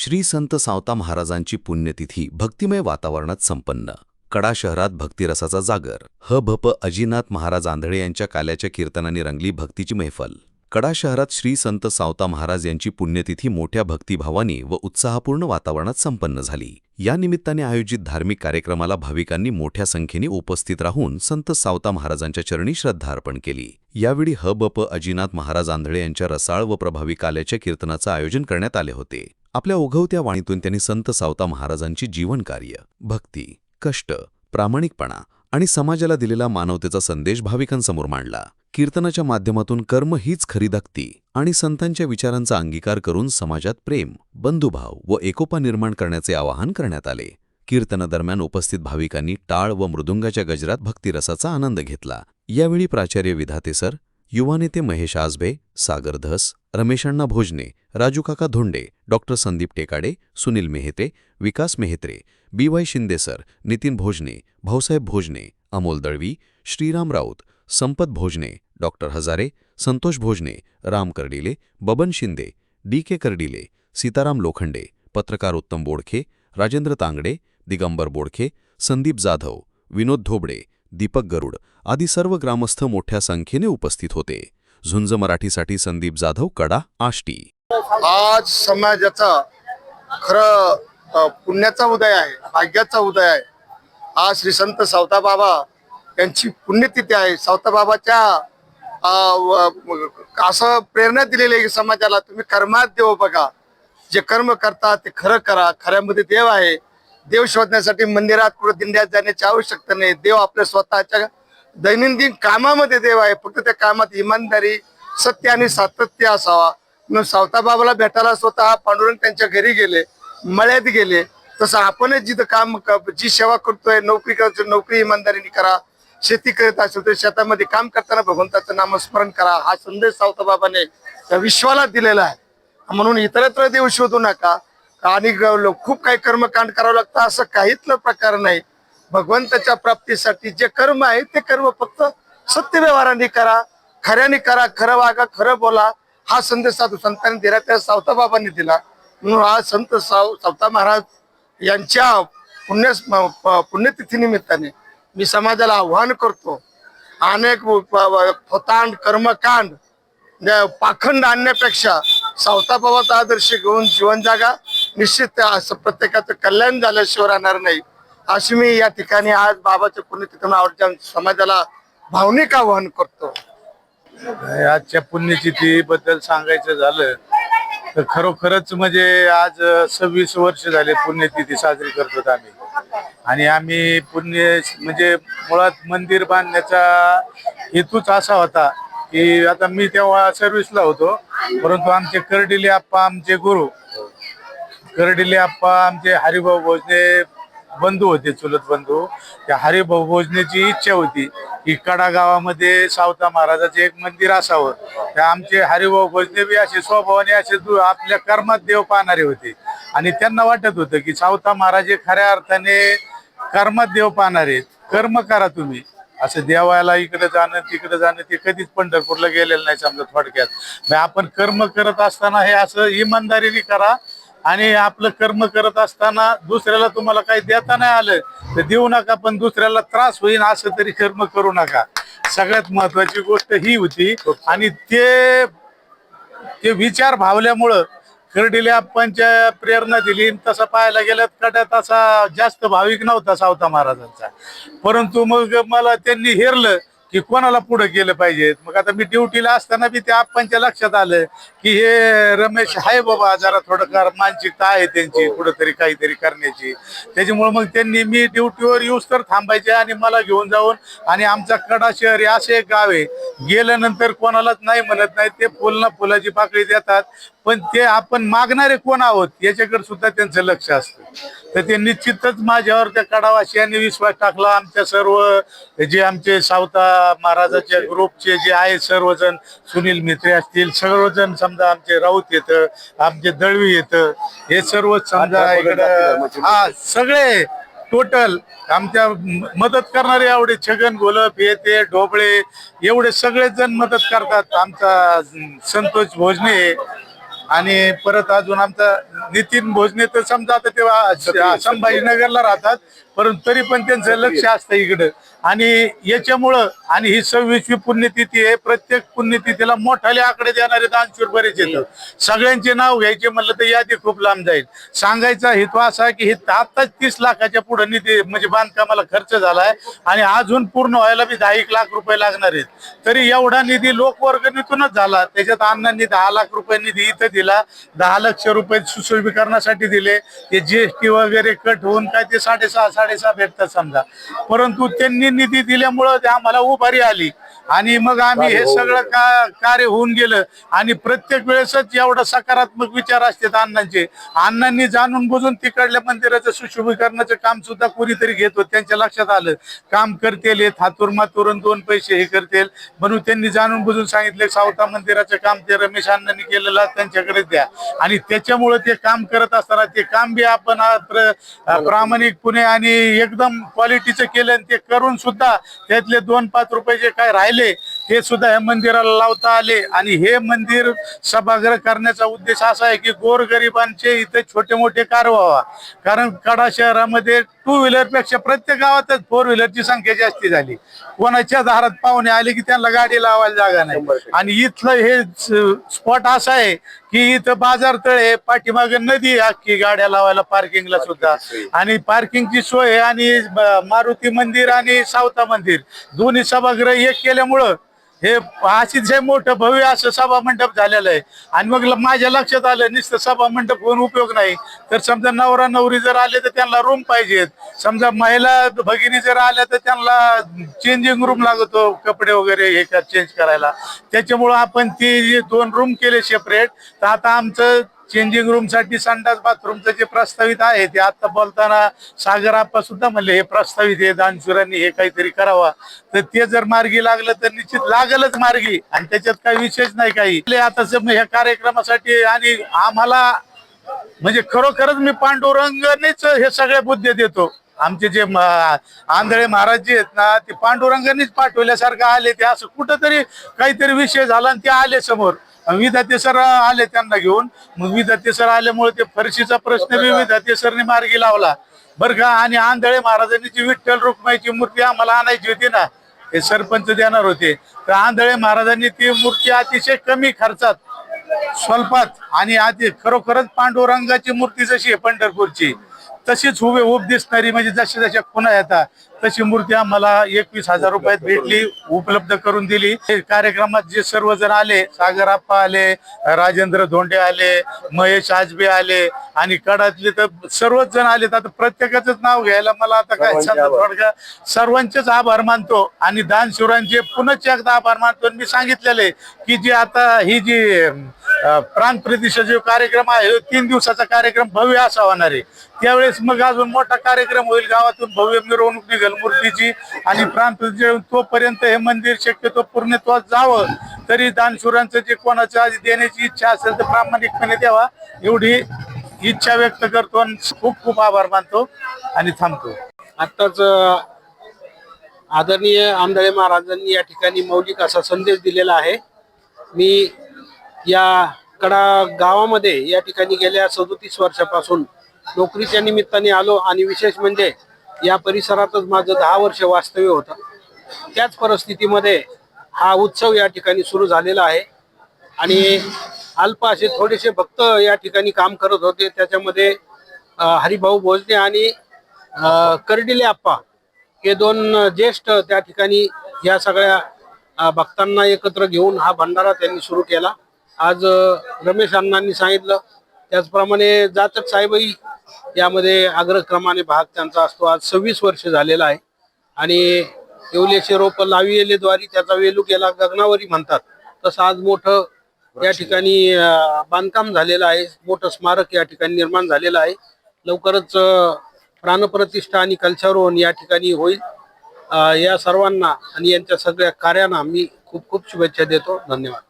श्री संत सावता महाराजांची पुण्यतिथी भक्तिमय वातावरणात संपन्न. कडा शहरात भक्तिरसाचा जागर. ह.भ.प. अजिनाथ महाराज आंधळे यांच्या काल्याच्या कीर्तनाने रंगली भक्तीची मैफल. कडा शहरात श्री संत सावता महाराज यांची पुण्यतिथी मोठ्या भक्तिभावाने व उत्साहपूर्ण वातावरणात संपन्न झाली. या निमित्ताने आयोजित धार्मिक कार्यक्रमाला भाविकांनी मोठ्या संख्येने उपस्थित राहून संत सावता महाराजांच्या चरणी श्रद्धा अर्पण केली. यावेळी ह.भ.प. अजिनाथ महाराज आंधळे यांच्या रसाळ व प्रभावी काल्याच्या कीर्तनाचं आयोजन करण्यात आले होते. आपल्या ओघवत्या वाणीतून त्यांनी संत सावता महाराजांची जीवनकार्य, भक्ती, कष्ट, प्रामाणिकपणा आणि समाजाला दिलेला मानवतेचा संदेश भाविकांसमोर मांडला. कीर्तनाच्या माध्यमातून कर्म हीच खरी भक्ती आणि संतांच्या विचारांचा अंगीकार करून समाजात प्रेम, बंधुभाव व एकोपा निर्माण करण्याचे आवाहन करण्यात आले. कीर्तनादरम्यान उपस्थित भाविकांनी टाळ व मृदुंगाच्या गजरात भक्तिरसाचा आनंद घेतला. यावेळी प्राचार्य विधाते सर, युवा नेते महेश आजबे, सागर धस, रमेशअण्णा भोजने, राजू काका धोंडे, डॉक्टर संदीप टेकाडे, सुनील मेहते, विकास मेहत्रे, बी.वाय. शिंदे सर, नितीन भोजने, भाऊसाहेब भोजने, अमोल दळवी, श्रीराम राऊत, संपत भोजने, डॉक्टर हजारे, संतोष भोजने, राम कर्डिले, बबन शिंदे, डी.के. कर्डिले, सीताराम लोखंडे, पत्रकार उत्तम बोडखे, राजेंद्र तांगडे, दिगंबर बोडखे, संदीप जाधव, विनोद धोबडे, दीपक गरुड आदी सर्व ग्रामस्थ मोठ्या संख्येने उपस्थित होते. झुंज मराठीसाठी संदीप जाधव, कडा, आष्टी. आज समाजाचा खरं पुण्याचा उदय आहे, भाग्याचा उदय आहे. आज श्री संत सावता बाबा यांची पुण्यतिथी आहे. सावता बाबाच्या असं प्रेरणा दिलेली आहे की समाजाला तुम्ही कर्मात देव बघा, जे कर्म करता ते खरं करा. खऱ्यामध्ये देव आहे. देव शोधण्यासाठी मंदिरात कुठं दिंड्यात जाण्याची आवश्यकता नाही. देव आपल्या स्वतःच्या दैनंदिन कामामध्ये देव आहे. फक्त त्या कामात इमानदारी, सत्य आणि सातत्य असावा. म्हणून सावता बाबाला भेटायला स्वतः पांडुरंग त्यांच्या घरी गेले, मळ्यात गेले. तसं आपणच जिथं काम, जी सेवा करतोय, नोकरी करतोय, नोकरी इमानदारीने करा. शेती करत असेल तर शेतामध्ये काम करताना भगवंताचं नामस्मरण करा. हा संदेश सावता बाबाने त्या विश्वाला दिलेला आहे. म्हणून इतरत्र देव शोधू नका आणि खूप काही कर्मकांड करावं लागतं असं काहीतलं प्रकार नाही. भगवंताच्या प्राप्तीसाठी जे कर्म आहे ते कर्म फक्त सत्य व्यवहाराने करा, खऱ्याने करा, खरं वागा, खरं बोला. हा संदेश साधू संतांनी दिला, त्या सावता बाबांनी दिला. म्हणून आज संत सावता महाराज यांच्या पुण्यतिथी निमित्ताने मी समाजाला आव्हान करतो, अनेक फतांड कर्मकांड पाखंड आणण्यापेक्षा सावता बाबाचा आदर्श घेऊन जीवन जागा. निश्चित असं प्रत्येकाचं कल्याण झाल्याशिवाय राहणार नाही. अशी मी या ठिकाणी आज बाबाच्या पुण्यतिथीला समाजाला भावनिक आवाहन करतो. आजच्या पुण्यतिथीबद्दल सांगायचं झालं तर खरोखरच म्हणजे आज 26 वर्ष झाले पुण्यतिथी साजरी करतो आम्ही. आणि आम्ही पुण्य म्हणजे मुळात मंदिर बांधण्याचा हेतूच असा होता की आता मी तेव्हा सर्व्हिसला होतो, परंतु आमचे कर्डिले आप्पा, आमचे गुरु कर्डिले आप्पा, आमचे हरिभाऊ भोजने बंधू होते, चुलत बंधू. त्या हरिभाऊ भोजनेची इच्छा होती की कडा गावामध्ये सावता महाराजाचे एक मंदिर असावं. त्या आमचे हरिभाऊ भोजने बी असे स्वभावाने असे आपल्या कर्मात देव पाहणारे होते आणि त्यांना वाटत होतं की सावता महाराज हे खऱ्या अर्थाने कर्मात देव पाहणारे. कर्म करा तुम्ही. असं देवाला इकडे जाणं तिकडे जाणं ते कधीच पंढरपूरला गेलेलं नाही. समजा थोडक्यात आपण कर्म करत असताना हे असं इमानदारीने करा आणि आपलं कर्म करत असताना दुसऱ्याला तुम्हाला काही देता नाही आलं तर देऊ नका, पण दुसऱ्याला त्रास होईल असं तरी कर्म करू नका. सगळ्यात महत्वाची गोष्ट ही होती. आणि ते विचार भावल्यामुळं कर्डिले आप्पांच्या प्रेरणा दिली. तसं पाहायला गेलं कड्यात असा जास्त भाविक नव्हता सावता महाराजांचा, परंतु मग मला त्यांनी हेरलं की कोणाला पुढे केलं पाहिजे. मग आता मी ड्युटीला असताना बी त्या आप्पांच्या लक्षात आलं की हे रमेश आहे बाबा, जरा थोडंफार मानसिकता आहे त्यांची कुठंतरी काहीतरी करण्याची. त्याच्यामुळे मग त्यांनी मी ड्युटीवर येऊस तर थांबायचे आणि मला घेऊन जाऊन, आणि आमचा कडा शहर हे असे एक गाव आहे, गेल्यानंतर कोणालाच नाही म्हणत नाही. ते फुलाची पाकळी देतात, पण ते आपण मागणारे कोण आहोत याच्याकडे सुद्धा त्यांचं लक्ष असतं. तर ते निश्चितच माझ्यावर त्या कडावासियांनी विश्वास टाकला. आमच्या सर्व जे आमचे सावता महाराजाच्या ग्रुपचे जे आहेत सर्वजण, सुनील मित्रे असतील, सर्वजण समजा आमचे राऊत येतं, आमचे दळवी येतं, हे सर्व समजा इकडं हा सगळे टोटल आमच्या मदत करणारे एवढे छगन गोलप हे ते ढोबळे एवढे सगळेच जण मदत करतात. आमचा संतोष भोजने आणि परत अजून आमचा नितीन भोजने तर समजा आता तेव्हा संभाजीनगरला राहतात, परंतु तरी पण त्यांचं लक्ष असतं इकडं. आणि याच्यामुळं आणि ही 26वी पुण्यतिथी आहे, प्रत्येक पुण्यतिथीला मोठाले आकडे देणारे दानशूर बरेच येतं. सगळ्यांचे नाव घ्यायचे म्हणलं तर यादी खूप लांब जाईल. सांगायचा हेतू असा की हे आताच 30 लाखाच्या पुढे निधी म्हणजे बांधकामाला खर्च झालाय आणि अजून पूर्ण व्हायला बी 10 लाख रुपये लागणार आहेत. तरी एवढा निधी लोकवर्गणीतूनच झाला. त्याच्यात अण्णांनी 10 लाख रुपये निधी इथं दिला, 10 लक्ष रुपये सुशोभीकरणासाठी दिले. ते GST वगैरे कट होऊन काय ते 6.5 भेटतात समजा, परंतु त्यांनी निधी दिल्यामुळं ते आम्हाला उभारी आली आणि मग आम्ही हे सगळं कार्य होऊन गेलं. आणि प्रत्येक वेळेसच एवढा सकारात्मक विचार असतात अण्णांचे. अण्णांनी जाणून बुजून तिकडल्या मंदिराचं सुशोभीकरणाचं काम सुद्धा कोणीतरी घेत होत. त्यांच्या लक्षात आलं काम करतील, हे थातूर मातूरून 2 पैसे हे करतील, म्हणून त्यांनी जाणून बुजून सांगितले सावता मंदिराचं काम ते रमेश अण्णांनी केलेलं त्यांच्याकडे द्या. आणि त्याच्यामुळे ते काम करत असताना ते काम बी आपण प्रामाणिकपणे आणि एकदम क्वालिटीचं केलं. आणि ते करून सुद्धा त्यातले 2-5 रुपये जे काय राहिले ते सुद्धा या मंदिराला लावता आले. आणि हे मंदिर सभागृह करण्याचा उद्देश असा आहे की गोरगरिबांचे इथे छोटे मोठे कार्य व्हावा. कारण कडा शहरामध्ये 2 व्हीलर पेक्षा प्रत्येक गावातच 4 व्हीलरची संख्या जास्ती झाली. कोणाच्या दारात पाहुणे आले की त्यांना गाडी लावायला जागा नाही. आणि इथलं हे स्पॉट असा आहे की इथं बाजार तळे, पाठीमागे नदी, अख्खी गाड्या लावायला पार्किंगला सुद्धा. आणि पार्किंगची सोय आहे. आणि मारुती मंदिर आणि सावता मंदिर दोन्ही सभागृह एक केल्यामुळं हे अतिशय मोठं भव्य असं सभा मंडप झालेलं आहे. आणि मग माझ्या लक्षात आलं नुसतं सभा मंडप होऊन उपयोग नाही, तर समजा नवरा नवरी जर आले तर त्यांना रूम पाहिजेत. समजा महिला भगिनी जर आल्या तर त्यांना चेंजिंग रूम लागतो, कपडे वगैरे हे चेंज करायला. त्याच्यामुळं आपण ती 2 रूम केले सेपरेट. तर आता आमचं चेंजिंग रूम साठी संडास बाथरूमचं जे प्रस्तावित आहे ते आता बोलताना सागर आप्पा सुद्धा म्हणले हे प्रस्तावित आहे, दानशूरांनी हे काहीतरी करावा. तर ते जर मार्गी लागलं तर निश्चित लागलच मार्गी, आणि त्याच्यात काही विशेष नाही काही. आता ह्या कार्यक्रमासाठी आणि आम्हाला म्हणजे खरोखरच मी पांडुरंगानेच हे सगळ्या बुद्धी देतो. आमचे जे आंधळे महाराज जे आहेत ना, ते पांडुरंगानेच पाठवल्यासारखं आले. ते असं कुठंतरी काहीतरी विषय झाला आणि ते आले समोर. विधाते सर आले त्यांना घेऊन. मग विधाते सर आल्यामुळे ते फरशीचा प्रश्न बी विधाते सरने मार्गी लावला बरं का. आणि आंधळे महाराजांनी जी विठ्ठल रुक्माईची मूर्ती आम्हाला आणायची होती ना, हे सरपंच देणार होते. तर आंधळे महाराजांनी ती मूर्ती अतिशय कमी खर्चात, स्वल्पात आणि आधी खरोखरच पांडुरंगाची मूर्ती जशी आहे पंढरपूरची तशीच हुबेहूब दिसणारी, म्हणजे जशा जशा खुणा येतात तशी मूर्ती आम्हाला 21,000 रुपयात भेटली, उपलब्ध करून दिली. कार्यक्रमात जे सर्वजण आले, सागर आप्पा आले, राजेंद्र धोंडे आले, महेश आजबे आले आणि कडातले तर सर्वच जण आले. आता प्रत्येकाच नाव घ्यायला मला आता काय थोडक्या सर्वांचेच आभार मानतो. आणि दानशूरांचे पुनश्च एकदा आभार मानतो. मी सांगितलेले की जे आता ही जी प्राण प्रतिष्ठा जो कार्यक्रम आहे 3 दिवसाचा कार्यक्रम भव्य असा होणार आहे. त्यावेळेस मग अजून मोठा कार्यक्रम होईल, गावातून भव्य मिरवणूक निघेल मूर्तीची. आणि प्राण प्रतिष्ठा तोपर्यंत हे मंदिर शक्यतो पूर्णत्वास जावं. तरी दानशूरांचं जे कोणाचं आज देण्याची इच्छा असेल तर प्रामाणिकपणे द्यावा, एवढी इच्छा व्यक्त करतो. आणि खूप खूप आभार मानतो आणि थांबतो. आताच आदरणीय आंधळे महाराजांनी या ठिकाणी मौलिक असा संदेश दिलेला आहे. मी या कडा गावामध्ये या ठिकाणी गेल्या 37 वर्षापासून नोकरीच्या निमित्ताने आलो. आणि विशेष म्हणजे या परिसरातच माझं 10 वर्ष वास्तव्य होतं. त्याच परिस्थितीमध्ये हा उत्सव या ठिकाणी सुरू झालेला आहे. आणि अल्प असे थोडेसे भक्त या ठिकाणी काम करत होते. त्याच्यामध्ये हरिभाऊ भोजने आणि कर्डिले आप्पा हे 2 ज्येष्ठ त्या ठिकाणी या सगळ्या भक्तांना एकत्र घेऊन हा भंडारा त्यांनी सुरू केला. आज रमेश अण्णांनी सांगितलं त्याचप्रमाणे जाचक साहेबही यामध्ये अग्रक्रमाने भाग त्यांचा असतो. आज 26 वर्ष झालेला आहे. आणि येवलेचे रोप लाविलेद्वारी त्याचा वेलू केला गगनावरी म्हणतात, तसं आज मोठं या ठिकाणी बांधकाम झालेलं आहे. मोठं स्मारक या ठिकाणी निर्माण झालेलं आहे. लवकरच प्राणप्रतिष्ठा आणि कलशारोहण या ठिकाणी होईल. या सर्वांना आणि यांच्या सगळ्या कार्यांना मी खूप खूप शुभेच्छा देतो. धन्यवाद.